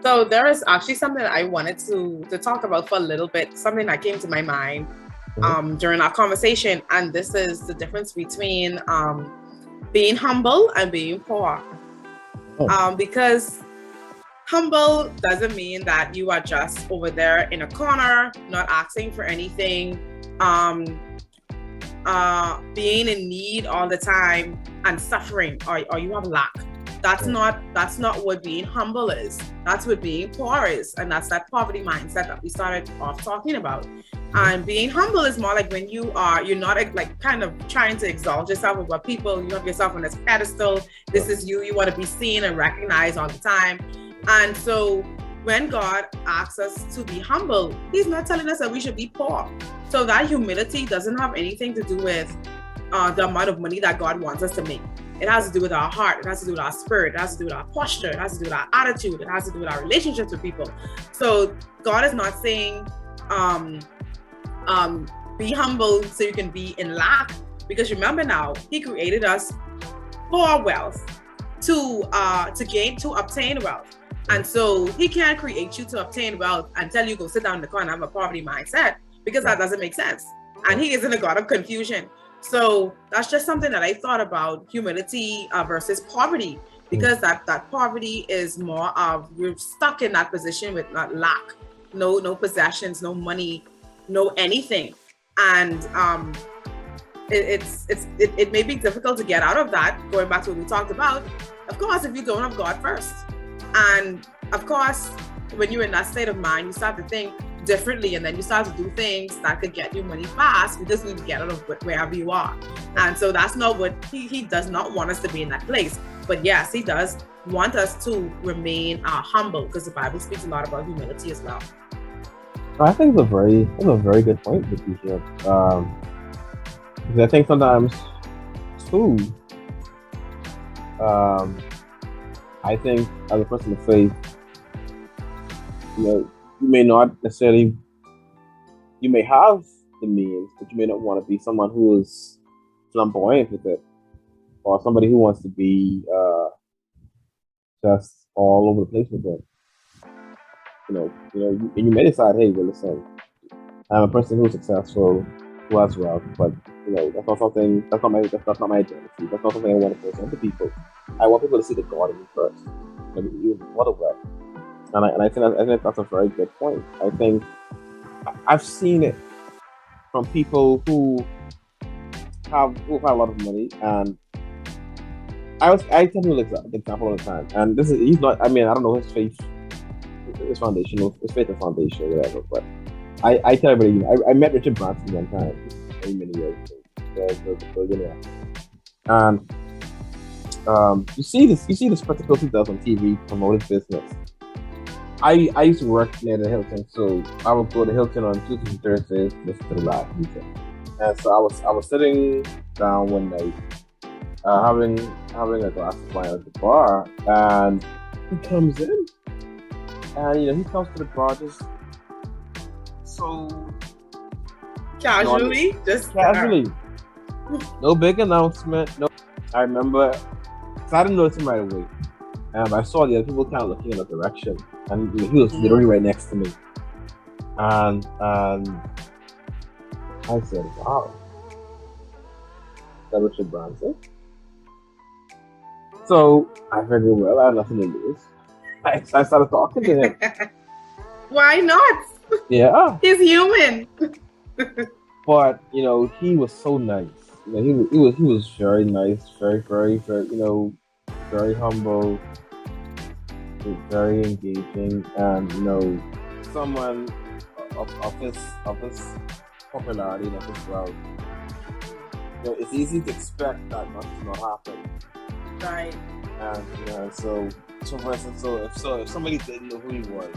So there is actually something I wanted to talk about for a little bit, something that came to my mind during our conversation, and this is the difference between being humble and being poor. Because humble doesn't mean that you are just over there in a corner, not asking for anything, being in need all the time and suffering, or you have lack. That's not what being humble is. That's what being poor is, and that's that poverty mindset that we started off talking about. And being humble is more like when you're not like kind of trying to exalt yourself about people. You have yourself on this pedestal. This is you. You want to be seen and recognized all the time. And so when God asks us to be humble, He's not telling us that we should be poor. So that humility doesn't have anything to do with the amount of money that God wants us to make. It has to do with our heart. It has to do with our spirit. It has to do with our posture. It has to do with our attitude. It has to do with our relationships with people. So God is not saying, be humble so you can be in lack. Because remember now, He created us for wealth, to obtain wealth. And so He can't create you to obtain wealth and tell you go sit down in the corner and have a poverty mindset, because that doesn't make sense. And He isn't a God of confusion. So that's just something that I thought about, humility versus poverty, because that poverty is more of, you're stuck in that position with not lack, no possessions, no money, no anything. And it may be difficult to get out of that, going back to what we talked about. Of course, if you don't have God first. And of course, when you're in that state of mind, you start to think differently, and then you start to do things that could get you money fast. You just need to get out of wherever you are. And so that's not what he does not want us to be in that place. But yes, He does want us to remain humble, because the Bible speaks a lot about humility as well. I think it's a very good point that you shared. Because I think sometimes too, I think as a person of faith, you may not necessarily, you may have the means, but you may not want to be someone who is flamboyant with it, or somebody who wants to be just all over the place with it. And you may decide, hey, well, listen, I'm a person who's successful, who has wealth, but that's not my identity. That's not something I want to present to people. I want people to see the God in me first. What a wealth. And I think that's a very good point. I think I've seen it from people who have a lot of money, and I tell people the example all the time. And he's not. I mean, I don't know his faith, his faith and foundation, or whatever. But I tell everybody, I met Richard Branson one time, many years ago, and you see this particular he does on TV, promote his business. I used to work near the Hilton, so I would go to Hilton on Tuesdays and Thursdays, listen to the live music. And so I was sitting down one night, having a glass of wine at the bar, and he comes in, and he comes to the bar just so casually, no big announcement. No, I remember, so I didn't notice him right away. I saw the other people kind of looking in that direction, and he was literally right next to me. And I said, "Wow, is that Richard Branson?" So I figured, well, I have nothing to lose. I started talking to him. Why not? Yeah, he's human. But he was so nice. He was very nice, very, very, very, very humble, very engaging, and someone of his popularity and of his wealth. It's easy to expect that not to not happen. Right. And so for instance, if somebody didn't know who he was,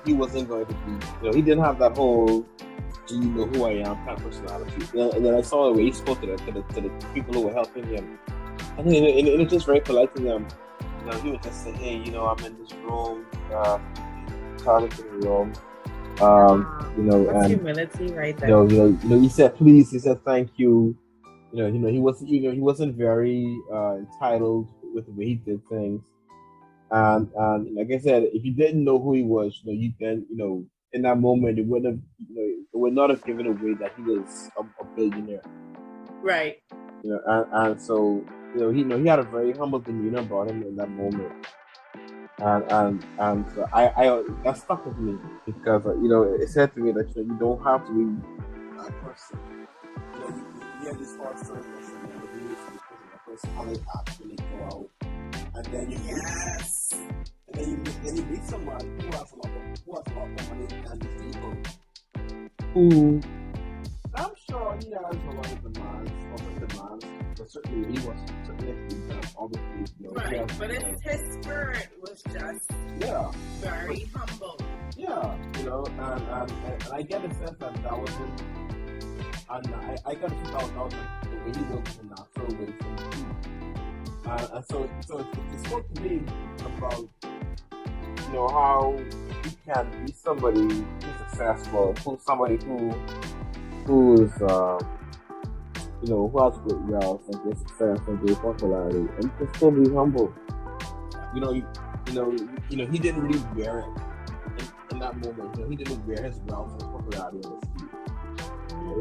he wasn't going to be. He didn't have that whole "do you know who I am" kind of personality. And then I saw the way he spoke to the people who were helping him. And it was just very polite to them. He would just say, "Hey, I'm in this room, come into the room." That's and humility right there. He said please, he said thank you. He wasn't very entitled with the way he did things. And like I said, if you didn't know who he was, you then in that moment it would have it would not have given away that he was a billionaire. Right. And so he had a very humble demeanor about him in that moment. And so I that stuck with me because it said to me that you don't have to be that person. You have this hard story how they actually go out, and then you meet someone who has a lot of money than these people. Who I'm sure he has a lot of demands, but certainly he was obviously. Right, but his spirit was just very humble. Yeah, and I get the sense that wasn't. And I got to think out the way he works in a natural way from him. And so it spoke to me about how you can be somebody who's successful, who's somebody who's who has great wealth and great success and great popularity, and you can still be humble. He didn't really wear it in that moment. He didn't wear his wealth and his popularity on his feet.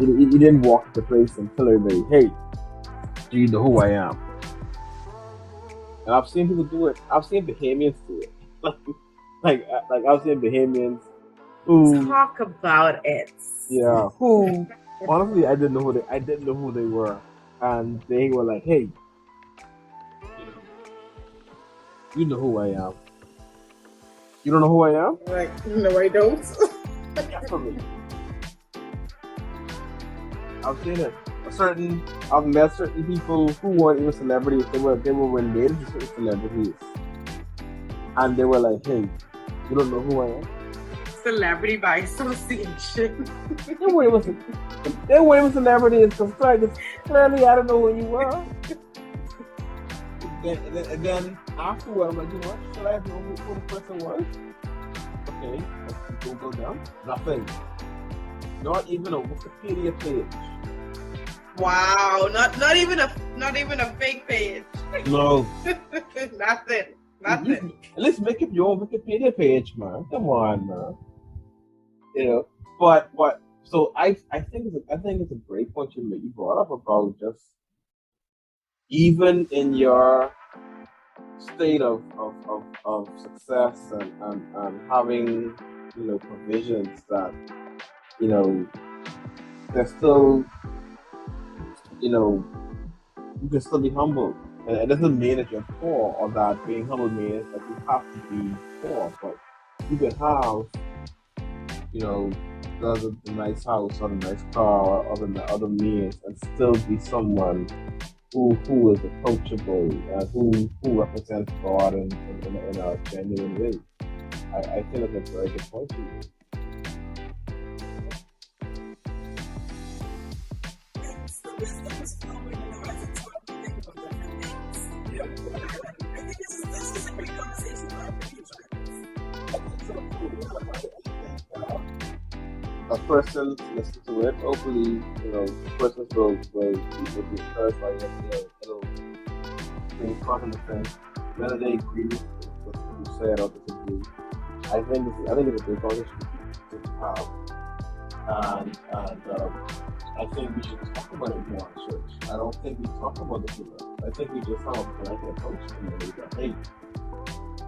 He didn't walk into place and tell everybody, "Hey, do you know who I am?" And I've seen people do it. I've seen Bahamians do it. like I've seen Bahamians who talk about it. Yeah, who honestly I didn't know who they were, and they were like, "Hey, you know who I am. You don't know who I am?" Like, no, I don't. For me. I've seen it. I've met certain people who weren't even celebrities. They were related to certain celebrities, and they were like, "Hey, you don't know who I am." Celebrity by association. They weren't even celebrities because clearly I don't know who you were. And then afterward, I'm like, you know what? Should I have known who the person was? Okay, let's go down. Nothing. Not even a Wikipedia page. Wow, not even a fake page. No. Nothing. At least make up your own Wikipedia page, man. Come on, man. But so I think it's a great point you brought up about just even in your state of success and having provisions that there's still you can still be humble. And it doesn't mean that you're poor or that being humble means that you have to be poor, but you can have the nice house or the nice car or the other means and still be someone who is approachable and who represents God in a genuine way. I think that's a very good point to you. A person listens to it. Hopefully, persons will be encouraged by it. It'll bring front and defense. Whether they agree with what you said or disagree, I think it's a big conversation to have. And I think we should talk about it more in church. I don't think we talk about this enough. I think we just have a blanket approach to it. Hey,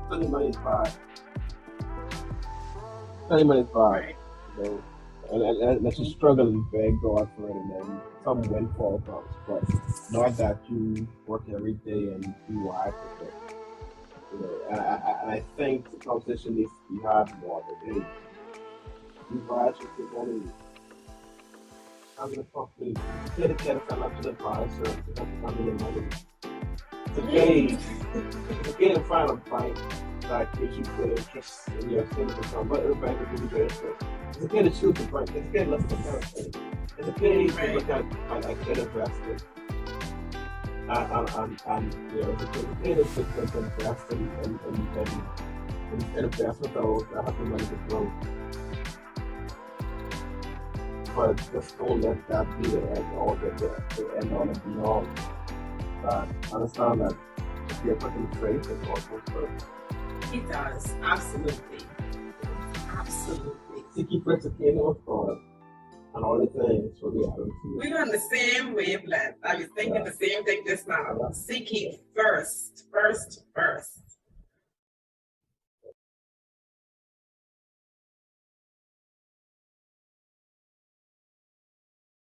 spending money is bad. Spending money is bad. And let's just struggle and beg God for it, and then some windfall comes. But not that you work every day and be wise with it. And I think the conversation needs to be had more today. Be wise with your money. I'm gonna talk to you. Get a financial advisor to help you handle your money. It's okay to find a bank that gives you good interest in your savings account, but every bank will give you good interest. It's okay to choose the bank. It's okay to listen to parents. It's okay to look at good investment. And it's okay to invest in investment that have the money to grow. But just don't let that be the end all, the end all and be all. Understand that if you're putting faith in God goes first. It does. Absolutely. Absolutely. Seeking first the kingdom of God and all the things for reality. We're on the same wavelength. I was thinking the same thing just now. Seeking first.